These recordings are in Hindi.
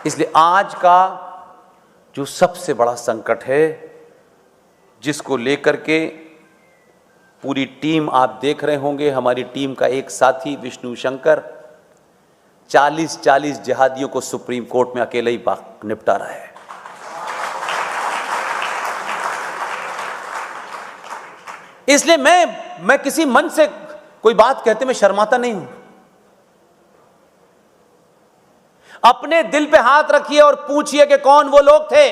इसलिए आज का जो सबसे बड़ा संकट है, जिसको लेकर के पूरी टीम आप देख रहे होंगे, हमारी टीम का एक साथी विष्णु शंकर 40 जिहादियों को सुप्रीम कोर्ट में अकेले ही निपटा रहा है। इसलिए मैं किसी मन से कोई बात कहते में शर्माता नहीं हूं। अपने दिल पे हाथ रखिए और पूछिए कि कौन वो लोग थे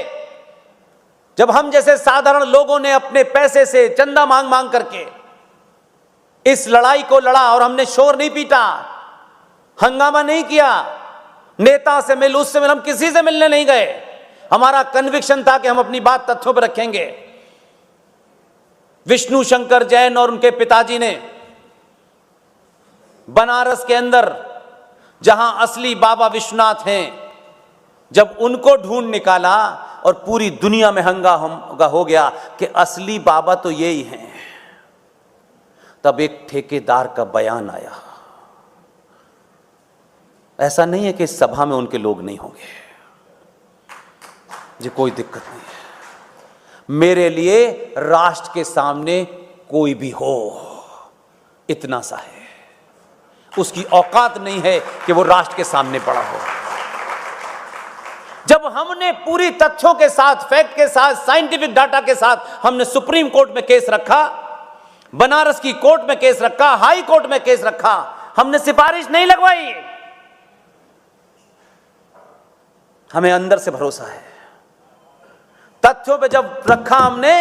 जब हम जैसे साधारण लोगों ने अपने पैसे से चंदा मांग मांग करके इस लड़ाई को लड़ा और हमने शोर नहीं पीटा, हंगामा नहीं किया, नेता से मिल उससे मिल, हम किसी से मिलने नहीं गए। हमारा कन्विक्शन था कि हम अपनी बात तथ्यों पर रखेंगे। विष्णु शंकर जैन और उनके पिताजी ने बनारस के अंदर जहां असली बाबा विश्वनाथ हैं, जब उनको ढूंढ निकाला और पूरी दुनिया में हंगामा हो गया कि असली बाबा तो यही हैं, तब एक ठेकेदार का बयान आया। ऐसा नहीं है कि इस सभा में उनके लोग नहीं होंगे, जी कोई दिक्कत नहीं है। मेरे लिए राष्ट्र के सामने कोई भी हो, इतना सा है, उसकी औकात नहीं है कि वो राष्ट्र के सामने पड़ा हो। जब हमने पूरी तथ्यों के साथ, फैक्ट के साथ, साइंटिफिक डाटा के साथ हमने सुप्रीम कोर्ट में केस रखा, बनारस की कोर्ट में केस रखा, हाई कोर्ट में केस रखा, हमने सिफारिश नहीं लगवाई। हमें अंदर से भरोसा है। तथ्यों पे जब रखा हमने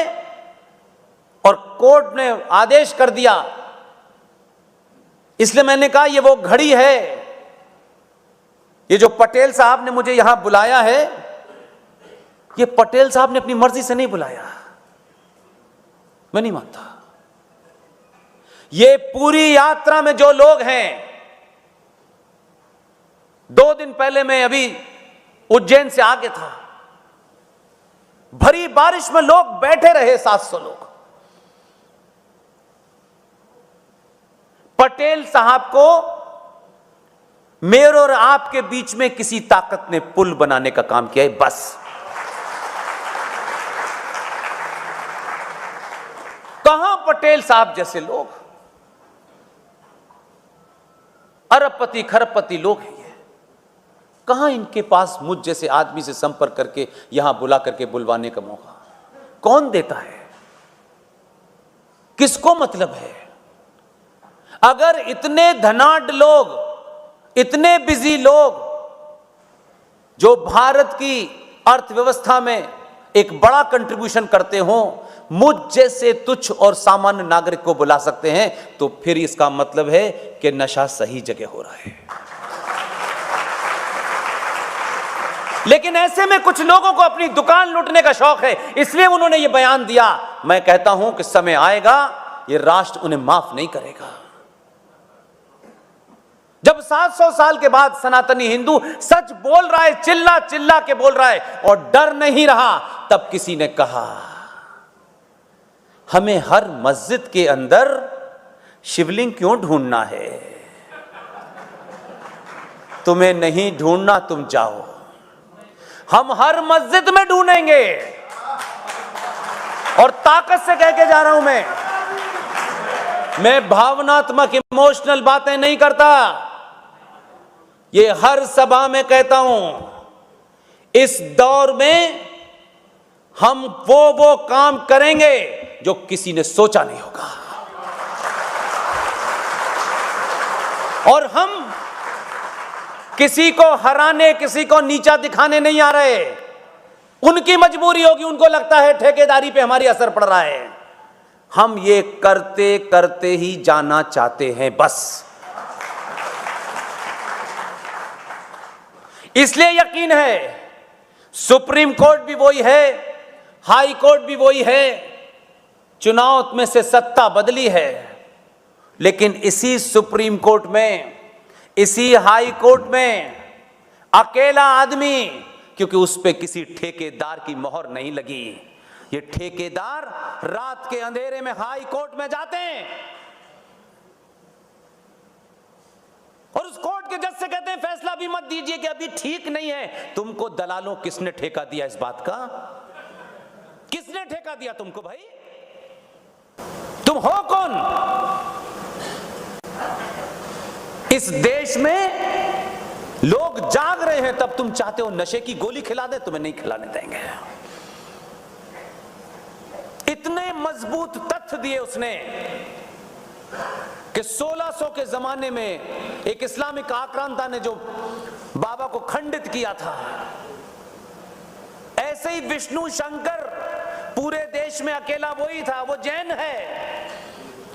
और कोर्ट ने आदेश कर दिया, इसलिए मैंने कहा ये वो घड़ी है, ये जो पटेल साहब ने मुझे यहां बुलाया है, ये पटेल साहब ने अपनी मर्जी से नहीं बुलाया, मैं नहीं मानता। ये पूरी यात्रा में जो लोग हैं, 2 दिन पहले मैं अभी उज्जैन से आगे था, भरी बारिश में लोग बैठे रहे, 700 लोग। पटेल साहब को मेरे और आपके बीच में किसी ताकत ने पुल बनाने का काम किया है, बस। कहां पटेल साहब जैसे लोग, अरबपति खरबपति लोग हैं ये, कहां इनके पास मुझ जैसे आदमी से संपर्क करके यहां बुला करके बुलवाने का मौका कौन देता है? किसको मतलब है? अगर इतने धनाढ्य लोग, इतने बिजी लोग जो भारत की अर्थव्यवस्था में एक बड़ा कंट्रीब्यूशन करते हो, मुझ जैसे तुच्छ और सामान्य नागरिक को बुला सकते हैं, तो फिर इसका मतलब है कि नशा सही जगह हो रहा है। लेकिन ऐसे में कुछ लोगों को अपनी दुकान लूटने का शौक है, इसलिए उन्होंने यह बयान दिया। मैं कहता हूं कि समय आएगा, यह राष्ट्र उन्हें माफ नहीं करेगा। जब 700 साल के बाद सनातनी हिंदू सच बोल रहा है, चिल्ला चिल्ला के बोल रहा है और डर नहीं रहा, तब किसी ने कहा हमें हर मस्जिद के अंदर शिवलिंग क्यों ढूंढना है? तुम्हें नहीं ढूंढना, तुम जाओ, हम हर मस्जिद में ढूंढेंगे। और ताकत से कह के जा रहा हूं मैं भावनात्मक इमोशनल बातें नहीं करता, ये हर सभा में कहता हूं। इस दौर में हम वो काम करेंगे जो किसी ने सोचा नहीं होगा, और हम किसी को हराने, किसी को नीचा दिखाने नहीं आ रहे। उनकी मजबूरी होगी, उनको लगता है ठेकेदारी पे हमारी असर पड़ रहा है। हम ये करते करते ही जाना चाहते हैं, बस। इसलिए यकीन है सुप्रीम कोर्ट भी वही है, हाई कोर्ट भी वही है, चुनाव में से सत्ता बदली है, लेकिन इसी सुप्रीम कोर्ट में, इसी हाई कोर्ट में अकेला आदमी, क्योंकि उस पे किसी ठेकेदार की मोहर नहीं लगी। ये ठेकेदार रात के अंधेरे में हाई कोर्ट में जाते हैं और उस उस कोर्ट के जज से कहते हैं फैसला भी मत दीजिए कि अभी ठीक नहीं है। तुमको दलालों किसने ठेका दिया इस बात का? किसने ठेका दिया तुमको भाई? तुम हो कौन? इस देश में लोग जाग रहे हैं, तब तुम चाहते हो नशे की गोली खिला दे? तुम्हें नहीं खिलाने देंगे। इतने मजबूत तथ्य दिए उसने कि 1600 के जमाने में एक इस्लामिक आक्रांता ने जो बाबा को खंडित किया था, ऐसे ही विष्णु शंकर पूरे देश में अकेला वही था। वो जैन है,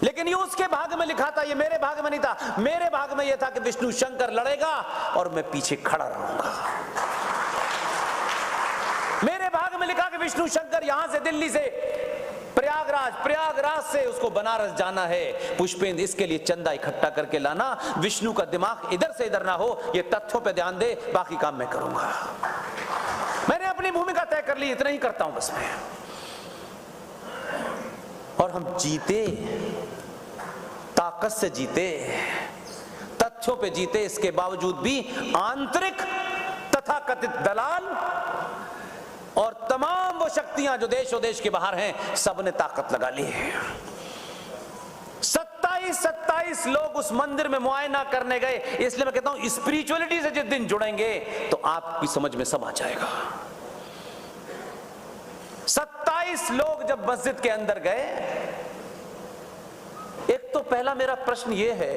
लेकिन ये उसके भाग में लिखा था, ये मेरे भाग में नहीं था। मेरे भाग में ये था कि विष्णु शंकर लड़ेगा और मैं पीछे खड़ा रहूंगा। मेरे भाग में लिखा कि विष्णु शंकर यहां से दिल्ली से प्रयागराज से उसको बनारस जाना है, पुष्पेंद्र इसके लिए चंदा इकट्ठा करके लाना, विष्णु का दिमाग इधर से इधर ना हो, ये तथ्यों पे ध्यान दे, बाकी काम मैं करूंगा। मैंने अपनी भूमिका तय कर ली, इतना ही करता हूं बस मैं। और हम जीते, ताकत से जीते, तथ्यों पे जीते। इसके बावजूद भी आंतरिक तथाकथित दलाल और तमाम वो शक्तियां जो देश और देश के बाहर हैं, सबने ताकत लगा ली है। 27 लोग उस मंदिर में मुआयना करने गए। इसलिए मैं कहता हूं स्पिरिचुअलिटी से जिस दिन जुड़ेंगे तो आपकी समझ में सब आ जाएगा। 27 लोग जब मस्जिद के अंदर गए, एक तो पहला मेरा प्रश्न यह है,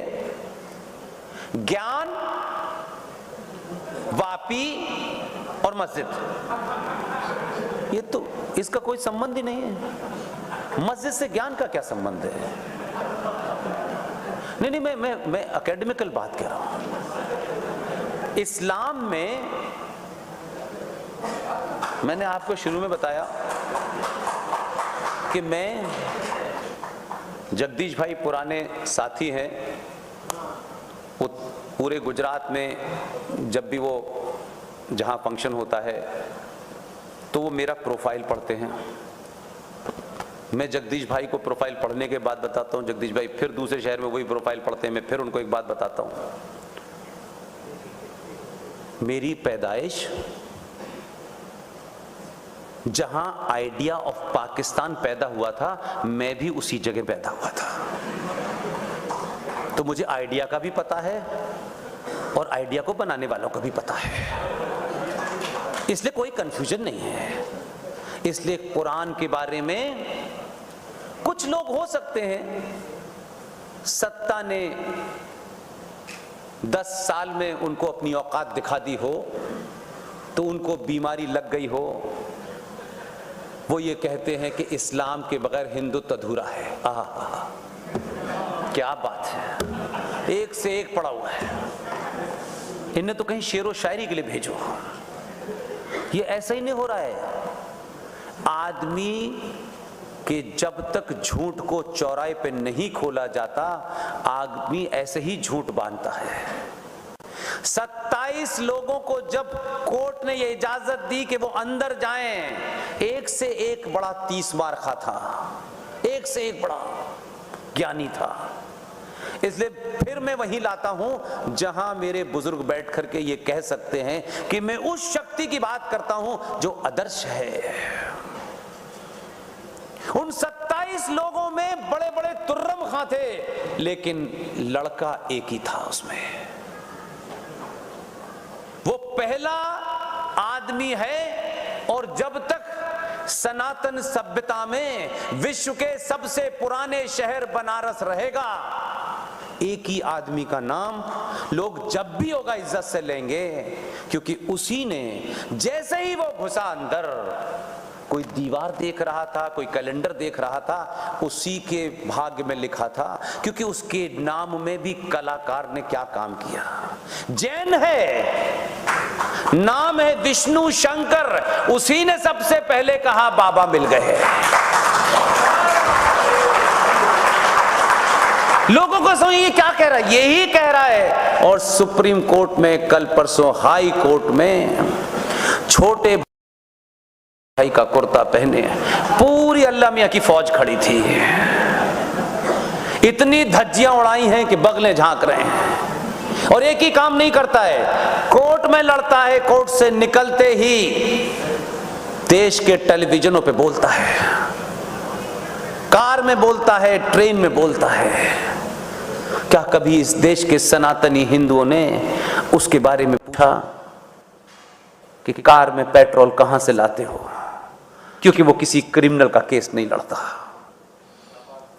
ज्ञान, वापी और मस्जिद, ये तो इसका कोई संबंध ही नहीं है। मस्जिद से ज्ञान का क्या संबंध है? नहीं, मैं एकेडमिकल बात कह रहा हूं। इस्लाम में मैंने आपको शुरू में बताया कि मैं, जगदीश भाई पुराने साथी हैं, वो पूरे गुजरात में जब भी वो जहाँ फंक्शन होता है तो वो मेरा प्रोफाइल पढ़ते हैं। मैं जगदीश भाई को प्रोफाइल पढ़ने के बाद बताता हूँ, जगदीश भाई फिर दूसरे शहर में वही प्रोफाइल पढ़ते हैं, मैं फिर उनको एक बात बताता हूँ। मेरी पैदाइश जहां आइडिया ऑफ पाकिस्तान पैदा हुआ था, मैं भी उसी जगह पैदा हुआ था। तो मुझे आइडिया का भी पता है और आइडिया को बनाने वालों का भी पता है, इसलिए कोई कंफ्यूजन नहीं है। इसलिए कुरान के बारे में कुछ लोग हो सकते हैं, सत्ता ने 10 साल में उनको अपनी औकात दिखा दी हो, तो उनको बीमारी लग गई हो, वो ये कहते हैं कि इस्लाम के बगैर हिंदुत्व अधूरा है। आहा, क्या बात है, एक से एक पड़ा हुआ है। इन्हें तो कहीं शेरो शायरी के लिए भेजो। ये ऐसा ही नहीं हो रहा है। आदमी कि जब तक झूठ को चौराहे पे नहीं खोला जाता, आदमी ऐसे ही झूठ बांधता है। 27 लोगों को जब कोर्ट ने ये इजाजत दी कि वो अंदर जाएं, एक से एक बड़ा 30 मार्खा था, एक से एक बड़ा ज्ञानी था। इसलिए फिर मैं वहीं लाता हूं जहां मेरे बुजुर्ग बैठ करके ये कह सकते हैं कि मैं उस शक्ति की बात करता हूं जो आदर्श है। उन 27 लोगों में बड़े बड़े तुर्रम खां थे, लेकिन लड़का एक ही था उसमें। वो पहला आदमी है, और जब तक सनातन सभ्यता में विश्व के सबसे पुराने शहर बनारस रहेगा, एक ही आदमी का नाम लोग जब भी होगा इज्जत से लेंगे, क्योंकि उसी ने जैसे ही वो घुसा अंदर, कोई दीवार देख रहा था, कोई कैलेंडर देख रहा था, उसी के भाग्य में लिखा था, क्योंकि उसके नाम में भी कलाकार ने क्या काम किया। जैन है, नाम है विष्णु शंकर, उसी ने सबसे पहले कहा बाबा मिल गए। लोगों को समझ ये क्या कह रहा है, यही कह रहा है। और सुप्रीम कोर्ट में कल परसों हाई कोर्ट में छोटे भाई का कुर्ता पहने पूरी अल्लाह मियां की फौज खड़ी थी। इतनी धज्जियां उड़ाई हैं कि बगले झांक रहे हैं। और एक ही काम नहीं करता है, कोर्ट में लड़ता है, कोर्ट से निकलते ही देश के टेलीविजनों पे बोलता है, कार में बोलता है, ट्रेन में बोलता है। क्या कभी इस देश के सनातनी हिंदुओं ने उसके बारे में पूछा कि कार में पेट्रोल कहां से लाते हो? क्योंकि वो किसी क्रिमिनल का केस नहीं लड़ता,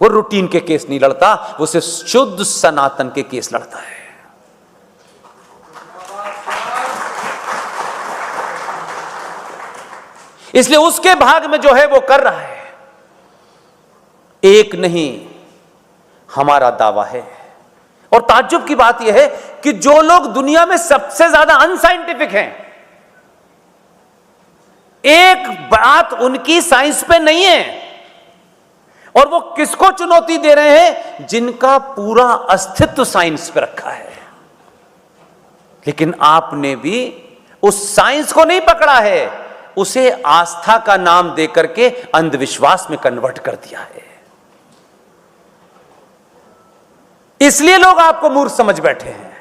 वो रूटीन के केस नहीं लड़ता, वो सिर्फ शुद्ध सनातन के केस लड़ता है। इसलिए उसके भाग में जो है वो कर रहा है। एक नहीं, हमारा दावा है। और ताज्जुब की बात यह है कि जो लोग दुनिया में सबसे ज्यादा अनसाइंटिफिक हैं, एक बात उनकी साइंस पे नहीं है, और वो किसको चुनौती दे रहे हैं? जिनका पूरा अस्तित्व साइंस पे रखा है। लेकिन आपने भी उस साइंस को नहीं पकड़ा है, उसे आस्था का नाम देकर के अंधविश्वास में कन्वर्ट कर दिया है। इसलिए लोग आपको मूर्ख समझ बैठे हैं।